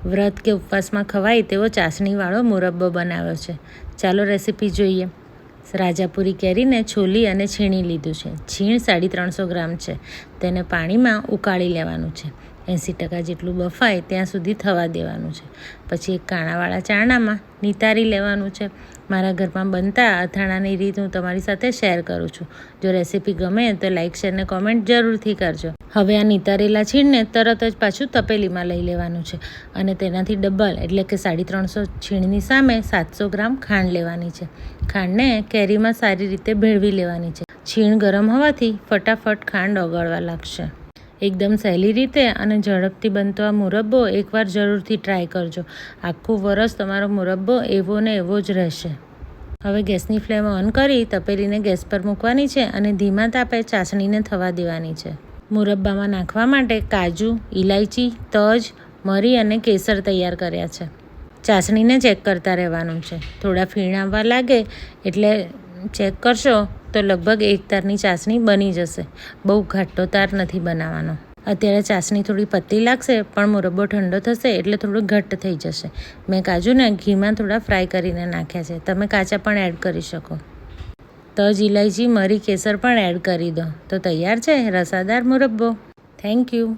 વ્રત કે ઉપવાસમાં ખવાય તેવો ચાસણીવાળો મુરબ્બો બનાવ્યો છે. ચાલો રેસીપી જોઈએ. રાજાપુરી કેરીને છોલી અને છીણી લીધું છે. છીણ 350 ગ્રામ છે. તેને પાણીમાં ઉકાળી લેવાનું છે. 80% જેટલું બફાય ત્યાં સુધી થવા દેવાનું છે. પછી એક કાણાવાળા ચારણામાં નિતારી લેવાનું છે. મારા ઘરમાં બનતા અથાણાની રીત હું તમારી સાથે શેર કરું છું. જો રેસીપી ગમે તો લાઇક, શેર ને કોમેન્ટ જરૂરથી કરજો. હવે આ નિતારેલા છીણને તરત જ પાછું તપેલીમાં લઈ લેવાનું છે અને તેનાથી ડબલ એટલે કે 350 છીણની સામે 700 ગ્રામ ખાંડ લેવાની છે. ખાંડને કેરીમાં સારી રીતે ભેળવી લેવાની છે. છીણ ગરમ હોવાથી ફટાફટ ખાંડ ઓગળવા લાગશે. એકદમ સહેલી રીતે અને ઝડપથી બનતો આ મુરબ્બો એકવાર જરૂરથી ટ્રાય કરજો. આખું વરસ તમારો મુરબ્બો એવો ને એવો જ રહેશે. હવે ગેસની ફ્લેમ ઓન કરી તપેલીને ગેસ પર મૂકવાની છે અને ધીમા તાપે ચાસણીને થવા દેવાની છે. મુરબ્બામાં નાખવા માટે કાજુ, ઇલાયચી, તજ, મરી અને કેસર તૈયાર કર્યા છે. ચાસણીને ચેક કરતા રહેવાનું છે. થોડા ફીણ આવવા લાગે એટલે ચેક કરશો તો લગભગ એક તારની ચાસણી બની જશે. બહુ ઘાટો તાર નથી બનાવવાનો. અત્યારે ચાસણી થોડી પતલી લાગશે પણ મુરબ્બો ઠંડો થશે એટલે થોડું ઘટ્ટ થઈ જશે. મેં કાજુને ઘીમાં થોડા ફ્રાય કરીને નાખ્યા છે. તમે કાચા પણ એડ કરી શકો. તજ, ઇલાયચી, મરી, કેસર પણ એડ કરી દો તો તૈયાર છે રસાદાર મુરબ્બો. Thank you.